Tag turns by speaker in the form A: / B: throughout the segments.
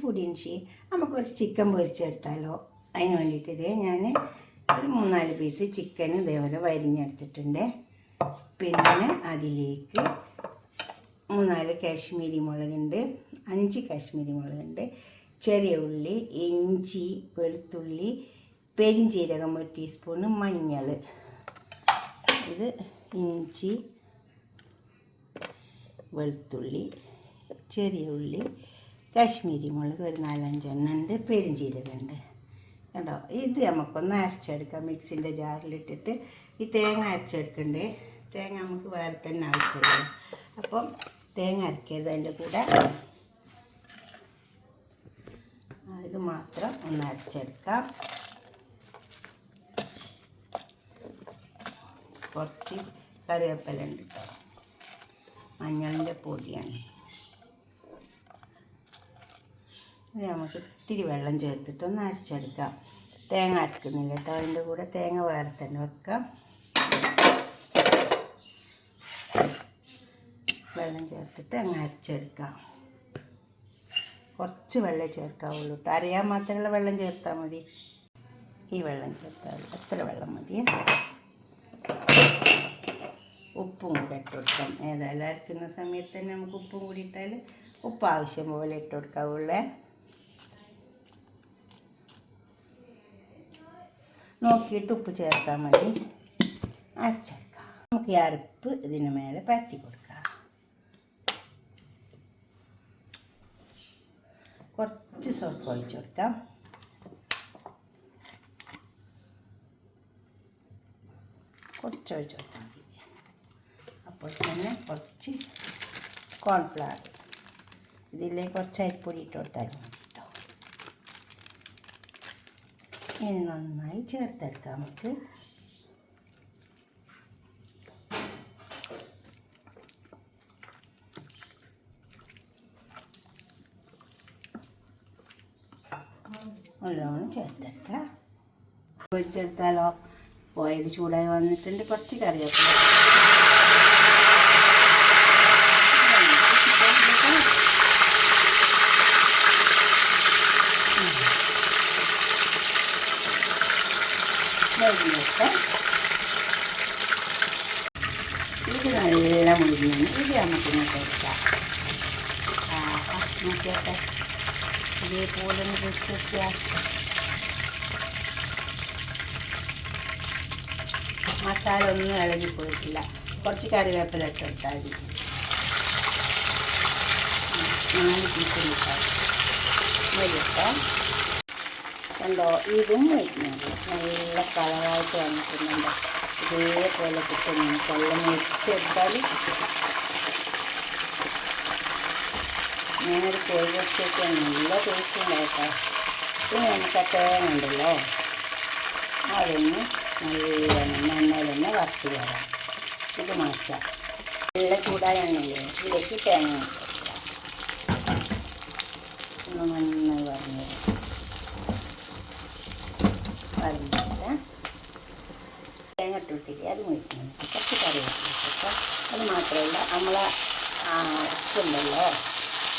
A: ഫുഡിൻഷി നമുക്കൊരു ചിക്കൻ പൊരിച്ചെടുത്താലോ. അതിന് വേണ്ടിയിട്ട് ഇതേ ഞാൻ ഒരു 3-4 പീസ് ചിക്കൻ ഇതേപോലെ വരിഞ്ഞെടുത്തിട്ടുണ്ട്. പിന്നെ അതിലേക്ക് 3-4 കാശ്മീരി മുളകുണ്ട്, 5 കാശ്മീരി മുളകുണ്ട്, ചെറിയ ഉള്ളി, ഇഞ്ചി, വെളുത്തുള്ളി, പെരിഞ്ചീരകം 1 ടീസ്പൂണ്, മഞ്ഞൾ, ഇത് ഇഞ്ചി, വെളുത്തുള്ളി, ചെറിയ ഉള്ളി, കാശ്മീരി മുളക് ഒരു 4-5 എണ്ണം ഉണ്ട്, പെരിഞ്ചീരകമുണ്ട്. കണ്ടോ, ഇത് നമുക്കൊന്ന് അരച്ചെടുക്കാം. മിക്സിൻ്റെ ജാറിലിട്ടിട്ട് ഈ തേങ്ങ അരച്ചെടുക്കണ്ടേ. തേങ്ങ നമുക്ക് വേറെ തന്നെ ആവശ്യമില്ല. അപ്പം തേങ്ങ അരക്കരുത്, അതിൻ്റെ കൂടെ ഇത് മാത്രം ഒന്ന് അരച്ചെടുക്കാം. കുറച്ച് കറിവേപ്പില ഉണ്ട് കേട്ടോ, മഞ്ഞളിൻ്റെ പൊടിയാണ്. ഇത് നമുക്ക് ഇത്തിരി വെള്ളം ചേർത്തിട്ടൊന്ന് അരച്ചെടുക്കാം. തേങ്ങ അരക്കുന്നില്ല കേട്ടോ, അതിൻ്റെ കൂടെ തേങ്ങ വേറെ തന്നെ വെക്കാം. വെള്ളം ചേർത്തിട്ട് അങ്ങ് അരച്ചെടുക്കാം. കുറച്ച് വെള്ളം ചേർക്കാവുള്ളൂ കേട്ടോ, അറിയാൻ മാത്രമുള്ള വെള്ളം ചേർത്താൽ മതി. ഈ വെള്ളം ചേർത്താൽ എത്ര വെള്ളം മതി. ഉപ്പും കൂടെ ഇട്ട് കൊടുക്കാം. ഏതായാലും അരക്കുന്ന സമയത്ത് തന്നെ നമുക്ക് ഉപ്പും കൂടി ഇട്ടാൽ ഉപ്പ് ആവശ്യം പോലെ ഇട്ട് കൊടുക്കാവുള്ളേ. നോക്കിയിട്ട് ഉപ്പ് ചേർത്താൽ മതി. അരച്ചെടുക്കാം. നമുക്ക് ഈ അരപ്പ് ഇതിന് മേലെ പരത്തി കൊടുക്കാം. കുറച്ച് സോപ്പ് ഒഴിച്ച് കൊടുക്കാം. കുറച്ച് ഒഴിച്ച് കൊടുത്താൽ മതി. അപ്പോൾ തന്നെ കുറച്ച് കോൺഫ്ലവർ, ഇതിലേക്ക് കുറച്ച് അരിപ്പൊടി ഇട്ട് കൊടുത്താൽ മതി കേട്ടോ. ഇനി നന്നായി ചേർത്തെടുക്കാം നമുക്ക്. നല്ലോണം ചേർത്തെടുക്കാം. പൊരിച്ചെടുത്താലോ. ഓയിൽ ചൂടായി വന്നിട്ടുണ്ട്. കുറച്ച് കറിവേപ്പില, ഇത് നല്ല മുരിഞ്ഞാണ്. ഇത് നമുക്ക് ഇങ്ങോട്ട് എടുക്കാം. നോക്കിയാട്ടെ, ഇതേപോലെ ഒന്ന് വെച്ചിട്ട് മസാല ഒന്നും ഇളകിപ്പോയിട്ടില്ല. കുറച്ച് കറിവേപ്പില ഇട്ട് കൊടുത്താൽ മതി. 4 പീസ് ഇട്ടാൽ മതിട്ടോ. കണ്ടോ, ഇതും വരുന്നുണ്ട്. നല്ല കളറായിട്ട് വന്നിട്ടുണ്ടോ. ഇതേപോലെ കിട്ടുന്നു. വെള്ളം വെച്ചെടുത്താൽ ഞാനൊരു കോഴി വെച്ചൊക്കെ നല്ല ടേസ്റ്റ് ഉണ്ടായിട്ടോ. പിന്നെ നമുക്ക് ആ തേങ്ങ ഉണ്ടല്ലോ, അതൊന്ന് നല്ല എണ്ണയിൽ തന്നെ വറുത്ത് തരാം. ഇത് മാറ്റാം. നല്ല ചൂടായ എണ്ണയില്ലേ, ഇതിലേക്ക് തേങ്ങ ഒന്ന് നന്നായി വറഞ്ഞു വരഞ്ഞിട്ട് തേങ്ങ ഇട്ടിട്ടില്ലേ അത് മുറിക്കുന്നു. കുറച്ച് കറിവേപ്പില. അത് മാത്രമല്ല, നമ്മളെ ഉപ്പുണ്ടല്ലോ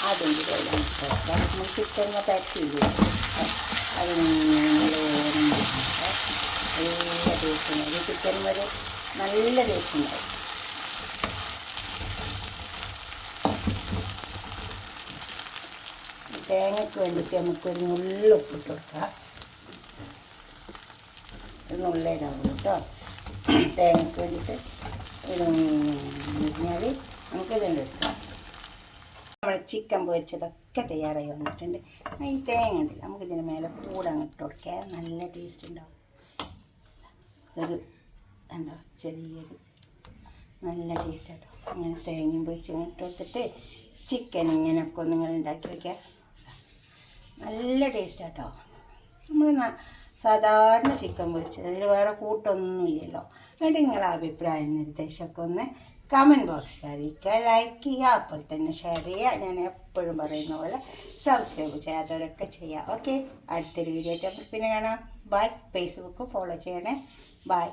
A: അതിൻ്റെ വെള്ളം ചേർക്കാം. നമ്മൾ ചിക്കൻ പറ്റിയില്ലേ, അത് നല്ലോണം നല്ല ടേസ്റ്റ് ഉണ്ടാവും. ചിക്കൻ വരെ നല്ല ടേസ്റ്റ് ഉണ്ടാവും. തേങ്ങയ്ക്ക് വേണ്ടിയിട്ട് നമുക്കൊരു നുള്ളി ഉപ്പിട്ട് കൊടുക്കാം. ഒരു നുള്ളിടാവുള്ളൂ കേട്ടോ. തേങ്ങയ്ക്ക് വേണ്ടിയിട്ട് കഴിഞ്ഞാൽ നമുക്കിതുണ്ട് എടുക്കാം. നമ്മൾ ചിക്കൻ പൊരിച്ചതൊക്കെ തയ്യാറായി വന്നിട്ടുണ്ട്. ഈ തേങ്ങ ഉണ്ടല്ലോ, നമുക്കിതിന് മേലെ കൂടെ അങ്ങോട്ട് കൊടുക്കുക. നല്ല ടേസ്റ്റ് ഉണ്ടാവും. ഒരു ഉണ്ടോ ചെറിയൊരു നല്ല ടേസ്റ്റ് കേട്ടോ. അങ്ങനെ തേങ്ങയും പൊരിച്ച് ഇങ്ങോട്ട് കൊടുത്തിട്ട് ചിക്കൻ ഇങ്ങനെയൊക്കെ ഒന്ന് ഇങ്ങനെ ഉണ്ടാക്കി വയ്ക്കുക. നല്ല ടേസ്റ്റ് കേട്ടോ. നമ്മൾ സാധാരണ ചിക്കൻ പൊരിച്ചത്, അതിൽ വേറെ കൂട്ടൊന്നുമില്ലല്ലോ. എന്നിട്ട് നിങ്ങളുടെ അഭിപ്രായം നിർദ്ദേശമൊക്കെ ഒന്ന് കമൻറ്റ് ബോക്സിൽ അറിയിക്കുക. ലൈക്ക് ചെയ്യുക, അപ്പോൾ തന്നെ ഷെയർ ചെയ്യുക. ഞാൻ എപ്പോഴും പറയുന്ന പോലെ സബ്സ്ക്രൈബ് ചെയ്യാത്തവരൊക്കെ ചെയ്യുക. ഓക്കെ, അടുത്തൊരു വീഡിയോ ആയിട്ട് നമുക്ക് പിന്നെ കാണാം. ബൈ. ഫേസ്ബുക്ക് ഫോളോ ചെയ്യണേ. ബൈ.